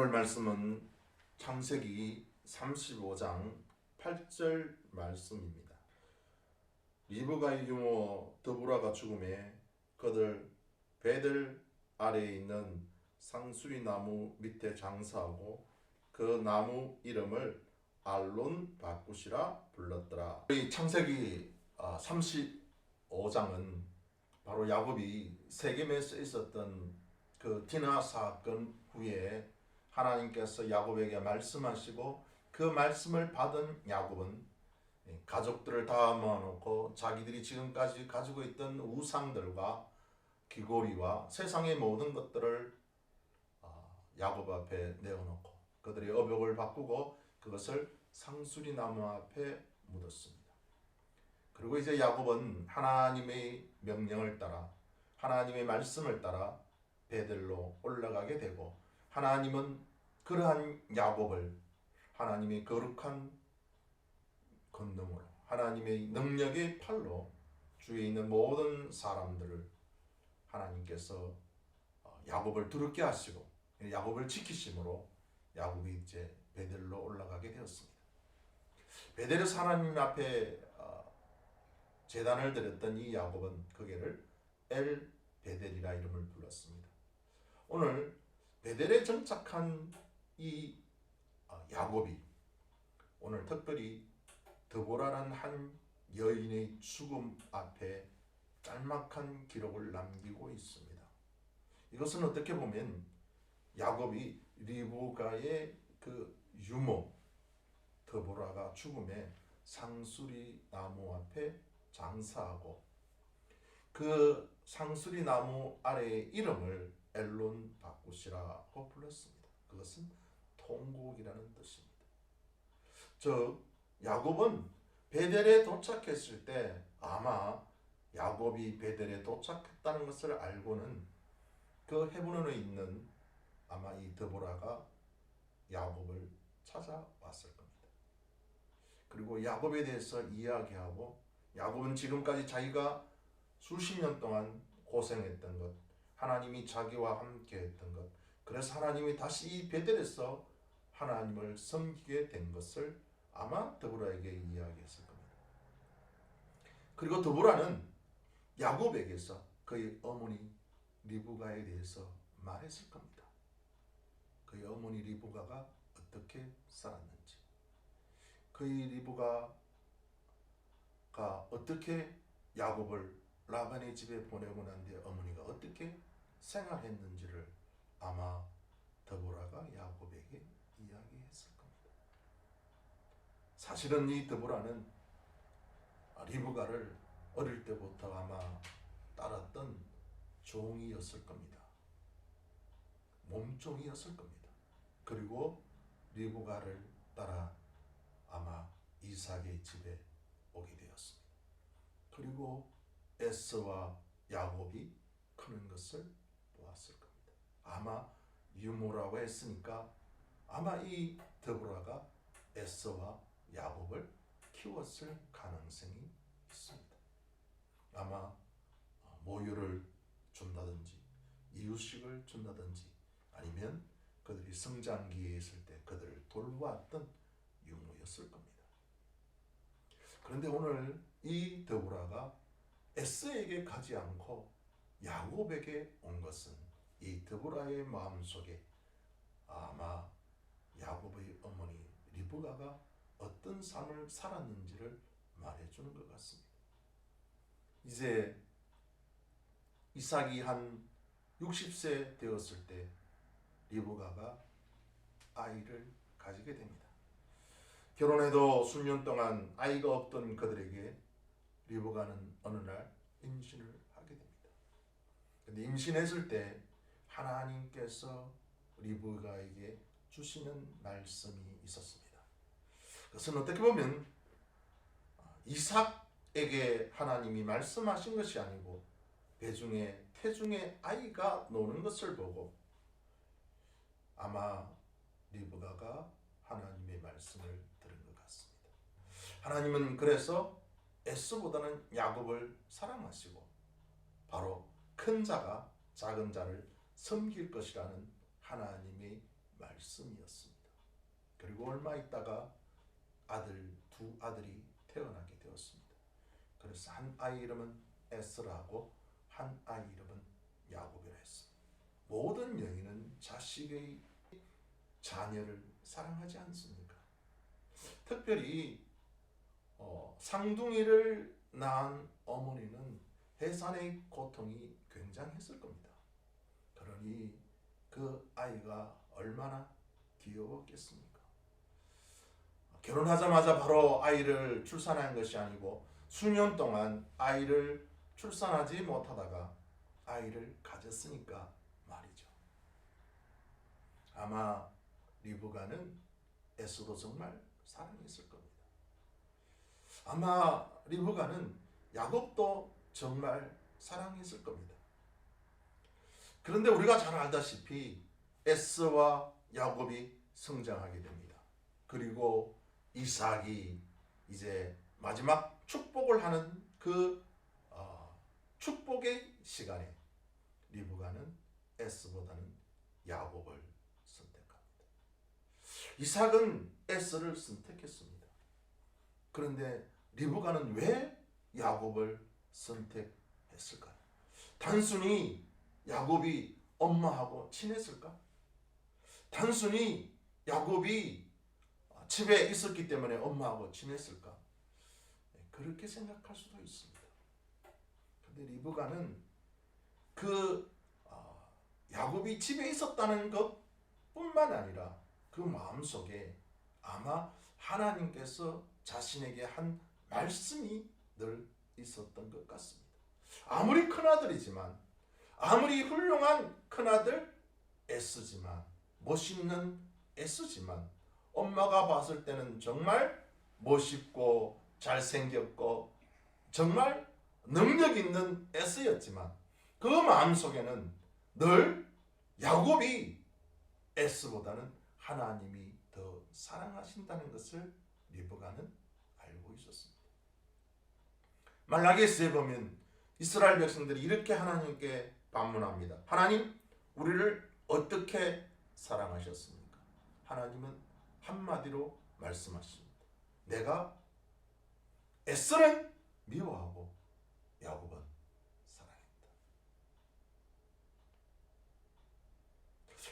오늘 말씀은 창세기 35장 8절 말씀입니다. 리브가의 유모 드보라가 죽음에 그들 베델 아래에 있는 상수리 나무 밑에 장사하고 그 나무 이름을 알론 바꾸시라 불렀더라. 이 창세기 35장은 바로 야곱이 세겜에 써 있었던 그 디나 사건 후에 하나님께서 야곱에게 말씀하시고 그 말씀을 받은 야곱은 가족들을 다 모아놓고 자기들이 지금까지 가지고 있던 우상들과 귀고리와 세상의 모든 것들을 야곱 앞에 내어놓고 그들의 어복을 바꾸고 그것을 상수리 나무 앞에 묻었습니다. 그리고 이제 야곱은 하나님의 명령을 따라 하나님의 말씀을 따라 베델로 올라가게 되고 하나님은 그러한 야곱을 하나님의 거룩한 권능으로 하나님의 능력의 팔로 주위에 있는 모든 사람들을 하나님께서 야곱을 두렵게 하시고 야곱을 지키심으로 야곱이 이제 베델로 올라가게 되었습니다. 베델에서 하나님 앞에 제단을 드렸던 이 야곱은 거기를 엘 베델이라 이름을 불렀습니다. 오늘 베델에 정착한 이 야곱이 오늘 특별히 드보라라는 한 여인의 죽음 앞에 짤막한 기록을 남기고 있습니다. 이것은 어떻게 보면 야곱이 리브가의 그 유모 드보라가 죽음에 상수리 나무 앞에 장사하고 그 상수리 나무 아래의 이름을 엘론 바꾸시라고 불렀습니다. 그것은 통곡이라는 뜻입니다. 즉 야곱은 베델에 도착했을 때 아마 야곱이 베델에 도착했다는 것을 알고는 그 헤브론에 있는 아마 이 드보라가 야곱을 찾아왔을 겁니다. 그리고 야곱에 대해서 이야기하고 야곱은 지금까지 자기가 수십 년 동안 고생했던 것, 하나님이 자기와 함께 했던 것, 그래서 하나님이 다시 이 베델에서 하나님을 섬기게 된 것을 아마 드보라에게 이야기했을 겁니다. 그리고 드보라는 야곱에게서 그의 어머니 리브가에 대해서 말했을 겁니다. 그의 어머니 리브가가 어떻게 살았는지, 그의 리브가가 어떻게 야곱을 라반의 집에 보내고 난 뒤에 어머니가 어떻게 생활했는지를 아마 드보라가 야곱에게 이야기했을 겁니다. 사실은 이 드보라는 리브가를 어릴 때부터 아마 따랐던 종이었을 겁니다. 몸종이었을 겁니다. 그리고 리브가를 따라 아마 이삭의 집에 오게 되었습니다. 그리고 에서와 야곱이 크는 것을 보았을 겁니다. 아마 유모라고 했으니까 아마 이 드보라가 에서와 야곱을 키웠을 가능성이 있습니다. 아마 모유를 준다든지 이유식을 준다든지 아니면 그들이 성장기에 있을 때 그들을 돌보았던 유모였을 겁니다. 그런데 오늘 이 드보라가 에서에게 가지 않고 야곱에게 온 것은 이 드보라의 마음속에 아마 야곱의 어머니 리브가가 어떤 삶을 살았는지를 말해주는 것 같습니다. 이제 이삭이 한 60세 되었을 때 리브가가 아이를 가지게 됩니다. 결혼해도 수년 동안 아이가 없던 그들에게 리브가는 어느 날 임신을 하게 됩니다. 그런데 임신했을 때 하나님께서 리브가에게 주시는 말씀이 있었습니다. 그것은 어떻게 보면 이삭에게 하나님이 말씀하신 것이 아니고 태중에 아이가 노는 것을 보고 아마 리브가가 하나님의 말씀을 들은 것 같습니다. 하나님은 그래서 에서보다는 야곱을 사랑하시고 바로 큰 자가 작은 자를 섬길 것이라는 하나님의 말씀이었습니다. 그리고 얼마 있다가 두 아들이 태어나게 되었습니다. 그래서 한 아이 이름은 에스라하고 한 아이 이름은 야곱이라 했습니다. 모든 여인은 자식의 자녀를 사랑하지 않습니까? 특별히 상둥이를 낳은 어머니는 해산의 고통이 굉장했을 겁니다. 그러니 그 아이가 얼마나 귀여웠겠습니까? 결혼하자마자 바로 아이를 출산한 것이 아니고 수년 동안 아이를 출산하지 못하다가 아이를 가졌으니까 말이죠. 아마 리브가는 에스도 정말 사랑했을 겁니다. 아마 리브가는 야곱도 정말 사랑했을 겁니다. 그런데 우리가 잘 알다시피 에스와 야곱이 성장하게 됩니다. 그리고 이삭이 이제 마지막 축복을 하는 그 축복의 시간에 리브가는 에스보다는 야곱을 선택합니다. 이삭은 에스를 선택했습니다. 그런데 리브가는 왜 야곱을 선택했을까요? 단순히 야곱이 엄마하고 친했을까? 단순히 야곱이 집에 있었기 때문에 엄마하고 친했을까? 그렇게 생각할 수도 있습니다. 그런데 리브가는 그 야곱이 집에 있었다는 것뿐만 아니라 그 마음속에 아마 하나님께서 자신에게 한 말씀이 늘 있었던 것 같습니다. 아무리 큰아들이지만, 아무리 훌륭한 큰아들 에스지만, 멋있는 에스지만 엄마가 봤을 때는 정말 멋있고 잘생겼고 정말 능력 있는 에스였지만 그 마음속에는 늘 야곱이 에스보다는 하나님이 더 사랑하신다는 것을 리브가는 알고 있었습니다. 말라기스에 보면 이스라엘 백성들이 이렇게 하나님께 반문합니다. 하나님, 우리를 어떻게 사랑하셨습니까? 하나님은 한마디로 말씀하십니다. 내가 에스는 미워하고 야곱은 사랑했다.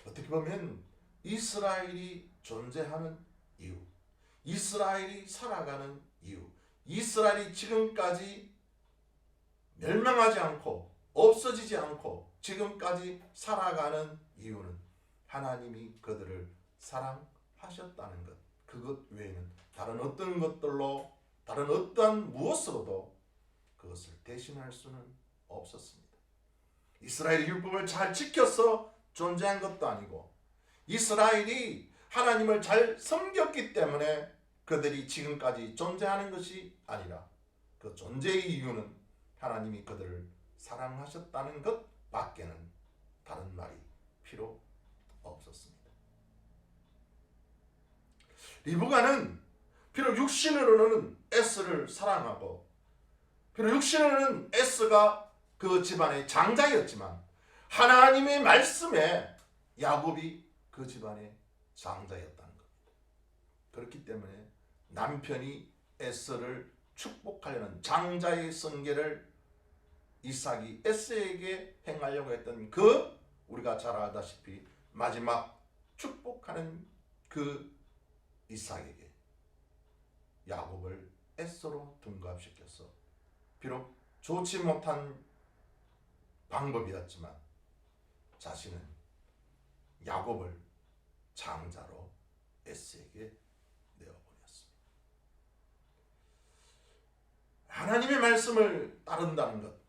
어떻게 보면 이스라엘이 존재하는 이유, 이스라엘이 살아가는 이유, 이스라엘이 지금까지 멸망하지 않고 없어지지 않고 지금까지 살아가는 이유는 하나님이 그들을 사랑하셨다는 것, 그것 외에는 다른 어떤 것들로, 다른 어떤 무엇으로도 그것을 대신할 수는 없었습니다. 이스라엘이 율법을 잘 지켜서 존재한 것도 아니고 이스라엘이 하나님을 잘 섬겼기 때문에 그들이 지금까지 존재하는 것이 아니라 그 존재의 이유는 하나님이 그들을 사랑하셨다는 것 밖에는 다른 말이 필요 없었습니다. 리브가는 비록 육신으로는 에스를 사랑하고 비록 육신으로는 에스가 그 집안의 장자였지만 하나님의 말씀에 야곱이 그 집안의 장자였다는 겁니다. 그렇기 때문에 남편이 에스를 축복하려는 장자의 성계를 이삭이 에스에게 행하려고 했던 그 우리가 잘 알다시피 마지막 축복하는 그 이삭에게 야곱을 에스로 둔갑시켜서 비록 좋지 못한 방법이었지만 자신은 야곱을 장자로 에스에게 내어보냈습니다. 하나님의 말씀을 따른다는 것,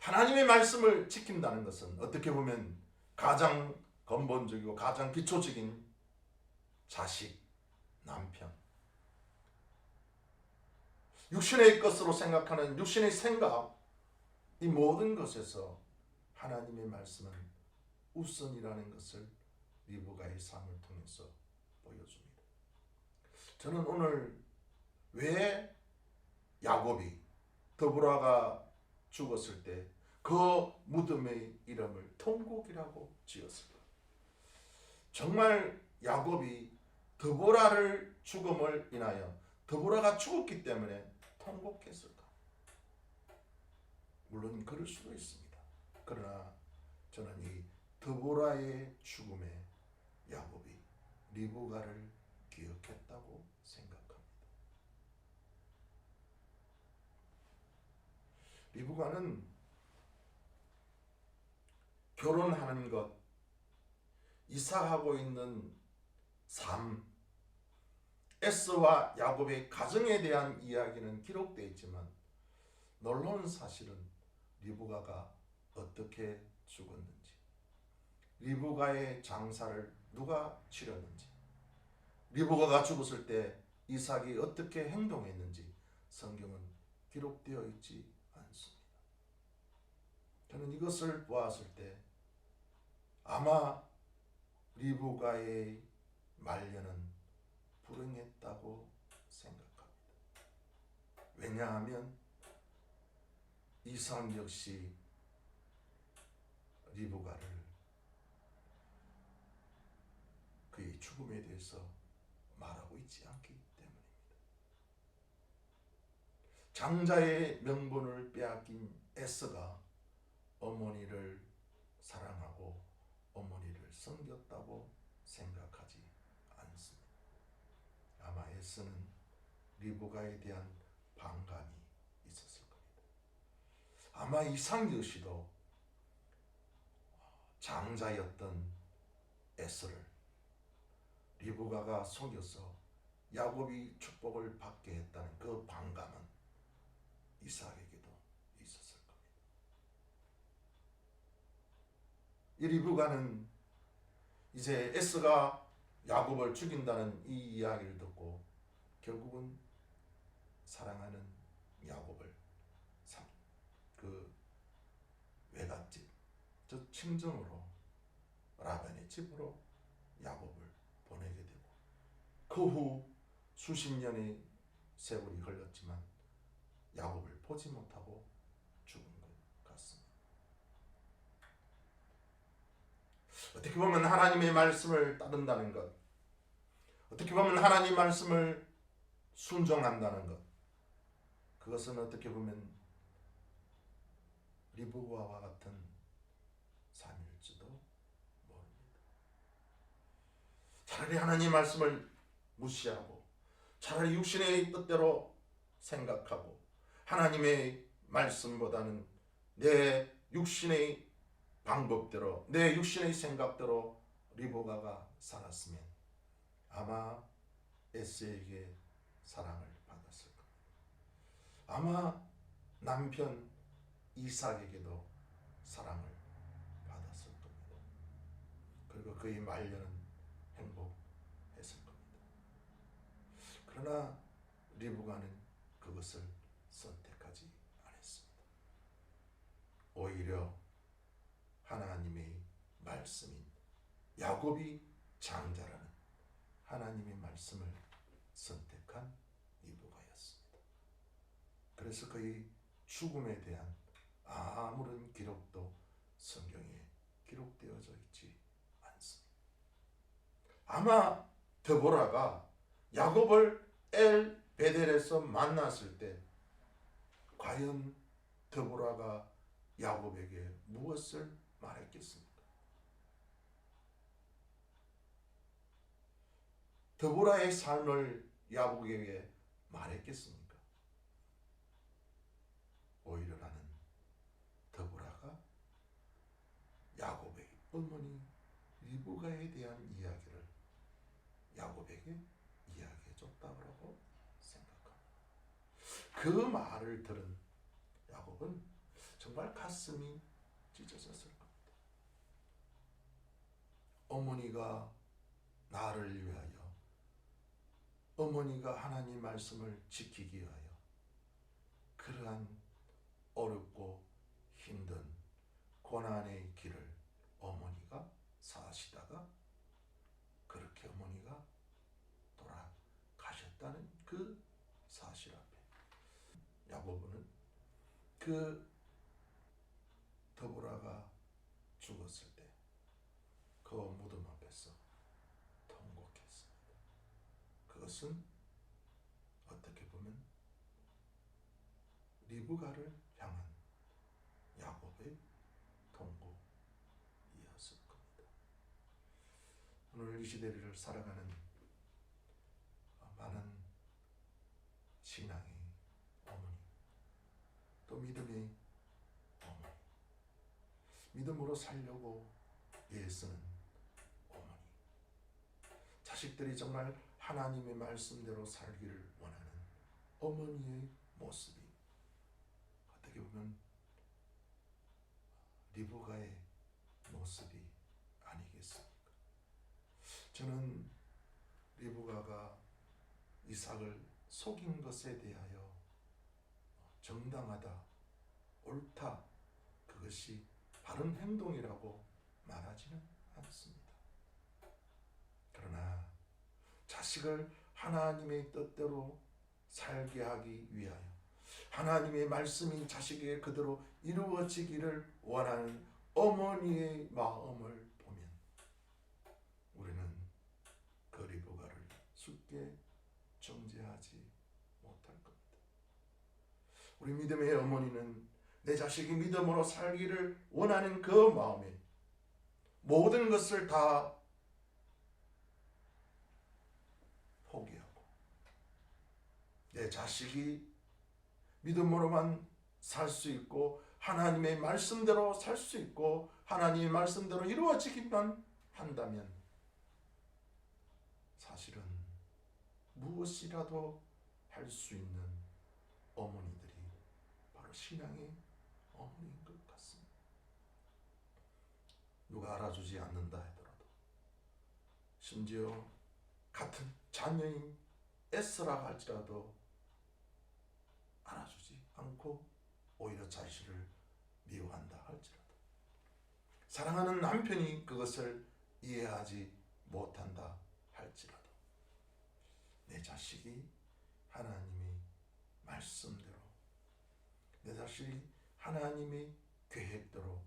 하나님의 말씀을 지킨다는 것은 어떻게 보면 가장 근본적이고 가장 기초적인 자식, 남편, 육신의 것으로 생각하는 육신의 생각, 이 모든 것에서 하나님의 말씀은 우선이라는 것을 리브가의 삶을 통해서 보여줍니다. 저는 오늘 왜 야곱이 더브라가 죽었을 때 그 무덤의 이름을 통곡이라고 지었을까? 정말 야곱이 드보라를 죽음을 인하여 드보라가 죽었기 때문에 통곡했을까? 물론 그럴 수도 있습니다. 그러나 저는 이 드보라의 죽음에 야곱이 리브가를 기억했다고 생각합니다. 리브가는 결혼하는 것, 이삭하고 있는 삶, 에서와 야곱의 가정에 대한 이야기는 기록되어 있지만 놀라운 사실은 리브가가 어떻게 죽었는지, 리브가의 장사를 누가 치렀는지, 리브가가 죽었을 때 이삭이 어떻게 행동했는지 성경은 기록되어 있지 않습니다. 저는 이것을 보았을 때 아마 리브가의 말년은 불행했다고 생각합니다. 왜냐하면 이삭 역시 리브가를 그의 죽음에 대해서 말하고 있지 않기 때문입니다. 장자의 명분을 빼앗긴 에서가 어머니를 사랑하고 어머니를 섬겼다고 생각하지 않습니다. 아마 에서는 리브가에 대한 반감이 있었을 겁니다. 아마 이삭 역시도 장자였던 에서를 리브가가 속여서 야곱이 축복을 받게 했다는 그 반감은 이삭에게도 있었을 겁니다. 이 리브가는 이제 에서가 야곱을 죽인다는 이 이야기를 듣고 결국은 사랑하는 야곱을 그 외갓집, 저 친정으로 라반의 집으로 야곱을 보내게 되고 그 후 수십 년의 세월이 흘렀지만 야곱을 보지 못하고 죽은 것 같습니다. 어떻게 보면 하나님의 말씀을 따른다는 것, 어떻게 보면 하나님 말씀을 순종한다는 것, 그것은 어떻게 보면 리브가와 같은 삶일지도 모릅니다. 차라리 하나님 말씀을 무시하고 차라리 육신의 뜻대로 생각하고 하나님의 말씀보다는 내 육신의 방법대로, 내 육신의 생각대로 리브가가 살았으면 아마 에서에게 사랑을 받았을 겁니다. 아마 남편 이삭에게도 사랑을 받았을 겁니다. 그리고 그의 말년은 행복했을 겁니다. 그러나 리브가는 그것을 선택하지 않았습니다. 오히려 하나님의 말씀인 야곱이 장자라는 하나님의 말씀을 선택한 리브가였습니다. 그래서 그의 죽음에 대한 아무런 기록도 성경에 기록되어져 있지 않습니다. 아마 드보라가 야곱을 엘 베델에서 만났을 때 과연 드보라가 야곱에게 무엇을 말했겠습니까? 드보라의 삶을 야곱에게 말했겠습니까? 오히려 나는 드보라가 야곱의 어머니 리브가에 대한 이야기를 야곱에게 이야기해 줬다고 생각합니다. 그 말을 들은 야곱은 정말 가슴이 찢어졌을 겁니다. 어머니가 나를 위하여, 어머니가 하나님 말씀을 지키기 위하여 그러한 어렵고 힘든 고난의 길을 어머니가 사시다가 그렇게 어머니가 돌아가셨다는 그 사실 앞에 야곱은 그 드보라가 죽었을 때 그 무덤 앞에서 그것은 어떻게 보면 리브가를 향한 야곱의 통곡이었을 겁니다. 오늘 이 시대를 살아가는 많은 신앙의 어머니, 또 믿음의 어머니, 믿음으로 살려고 애쓰는 어머니, 자식들이 정말 하나님의 말씀대로 살기를 원하는 어머니의 모습이 어떻게 보면 리브가의 모습이 아니겠습니까? 저는 리브가가 이삭을 속인 것에 대하여 정당하다, 옳다, 그것이 바른 행동이라고 말하지는 않습니다. 그러나 자식을 하나님의 뜻대로 살게 하기 위하여 하나님의 말씀이 자식에게 그대로 이루어지기를 원하는 어머니의 마음을 보면 우리는 그 리브가를 쉽게 정죄하지 못할 겁니다. 우리 믿음의 어머니는 내 자식이 믿음으로 살기를 원하는 그 마음에 모든 것을 다 포기하고 내 자식이 믿음으로만 살 수 있고 하나님의 말씀대로 살 수 있고 하나님의 말씀대로 이루어지기만 한다면 사실은 무엇이라도 할 수 있는 어머니들이 바로 신앙의 어머니인 것 같습니다. 누가 알아주지 않는다 하더라도 심지어 같은 자녀인 에스라 할지라도 알아주지 않고 오히려 자신을 미워한다 할지라도 사랑하는 남편이 그것을 이해하지 못한다 할지라도 내 자식이 하나님의 말씀대로 내 자식이 하나님의 계획대로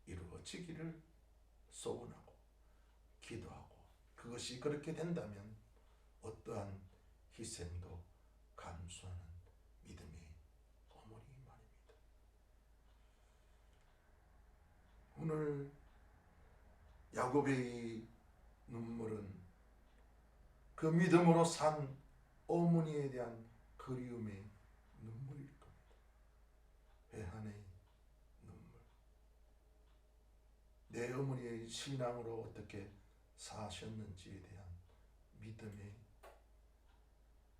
이루어지기를 소원하고 기도하고 그것이 그렇게 된다면 어떠한 희생도 감수하는 믿음의 어머니 말입니다. 오늘 야곱의 눈물은 그 믿음으로 산 어머니에 대한 그리움의 눈물일 겁니다. 회한의 눈물. 내 어머니의 신앙으로 어떻게 사셨는지에 대한 믿음의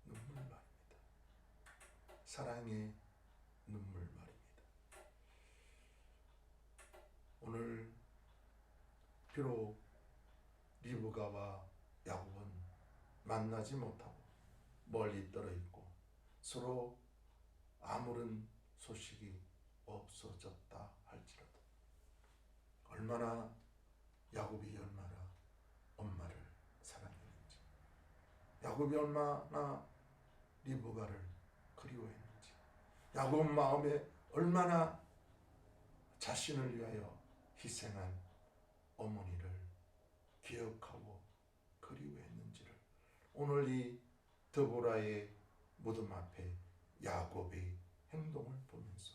눈물 말입니다. 사랑의 눈물 말입니다. 오늘 비록 리브가와 야곱은 만나지 못하고 멀리 떨어 있고 서로 아무런 소식이 없어졌다 할지라도 얼마나 야곱이 얼마나 엄마를 사랑했는지 야곱이 얼마나 리브가를 그리워했는지 야곱 마음에 얼마나 자신을 위하여 희생한 어머니를 기억하고 그리워했는지를 오늘 이 드보라의 무덤 앞에 야곱의 행동을 보면서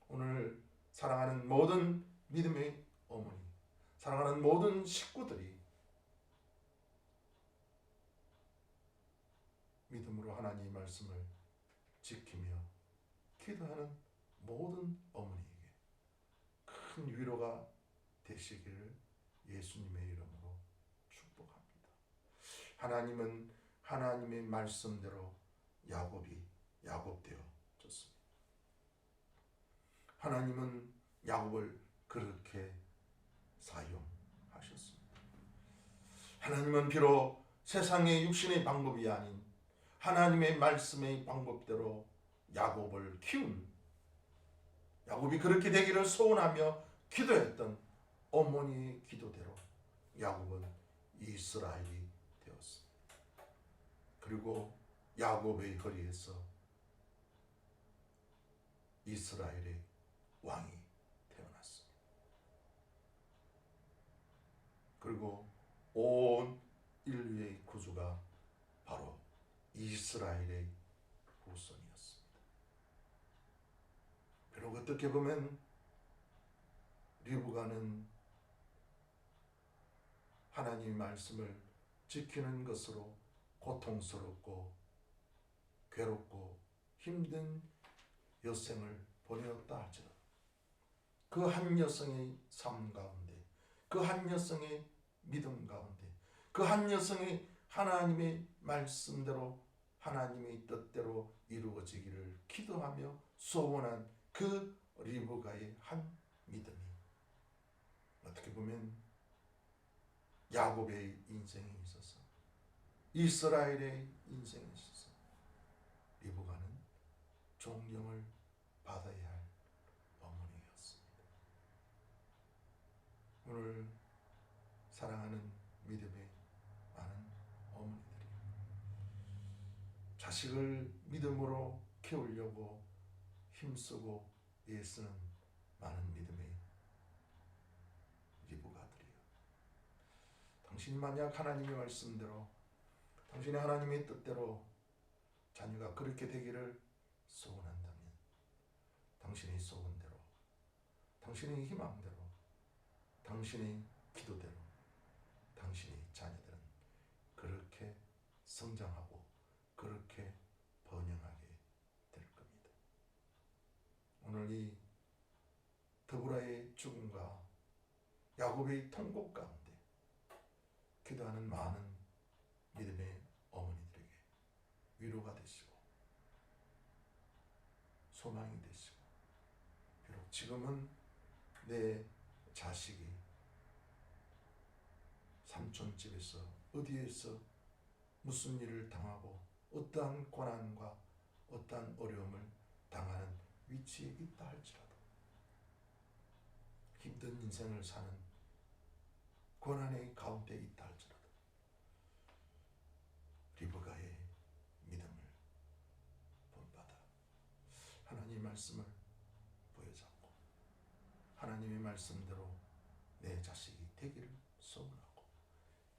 오늘 사랑하는 모든 믿음의 어머니, 사랑하는 모든 식구들이 믿음으로 하나님의 말씀을 지키며 기도하는 모든 어머니에게 큰 위로가 되시기를 예수님의 이름으로 축복합니다. 하나님은 하나님의 말씀대로 야곱이 야곱되어 줬습니다. 하나님은 야곱을 그렇게 사용하셨습니다. 하나님은 비록 세상의 육신의 방법이 아닌 하나님의 말씀의 방법대로 야곱을 키운 야곱이 그렇게 되기를 소원하며 기도했던 어머니의 기도대로 야곱은 이스라엘이 되었습니다. 그리고 야곱의 허리에서 이스라엘의 왕이 태어났습니다. 그리고 온 인류의 구주가 바로 이스라엘의 후손이었습니다. 비록 어떻게 보면 리브가는 하나님의 말씀을 지키는 것으로 고통스럽고 괴롭고 힘든 여생을 보내었다 할지라도 그 한 여성의 삶 가운데, 그 한 여성의 믿음 가운데, 그 한 여성의 하나님의 말씀대로 하나님의 뜻대로 이루어지기를 기도하며 소원한 그 리브가의 한 믿음이 어떻게 보면 야곱의 인생에 있어서, 이스라엘의 인생에 있어서 리브가는 존경을 받아야 할 어머니였습니다. 오늘 사랑하는 믿음의 많은 어머니들이 자식을 믿음으로 키우려고 힘쓰고 애쓰는 많은 믿음의 리브가들이요, 당신이 만약 하나님의 말씀대로, 당신이 하나님의 뜻대로 자녀가 그렇게 되기를 소원한다면 당신의 소원대로, 당신의 희망대로, 당신의 기도대로 당신의 자녀들은 그렇게 성장하고 그렇게 번영하게 될 겁니다. 오늘 이 드보라의 죽음과 야곱의 통곡 가운데 기도하는 많은 믿음의 어머니들에게 위로가 되시고 소망이 되시고, 비록 지금은 내 자식이 삼촌집에서 어디에서 무슨 일을 당하고 어떠한 고난과 어떠한 어려움을 당하는 위치에 있다 할지라도, 힘든 인생을 사는 고난의 가운데 있다 할지라도 리브가의 믿음을 본받아 하나님의 말씀을 부여잡고 하나님의 말씀대로 내 자식이 되기를 소원하고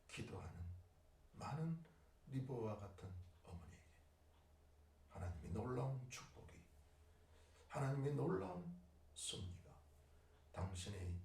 기도하는 많은 리브와 같은 어머니에게 하나님의 놀라운 축복이, 하나님의 놀라운 섭리가 당신의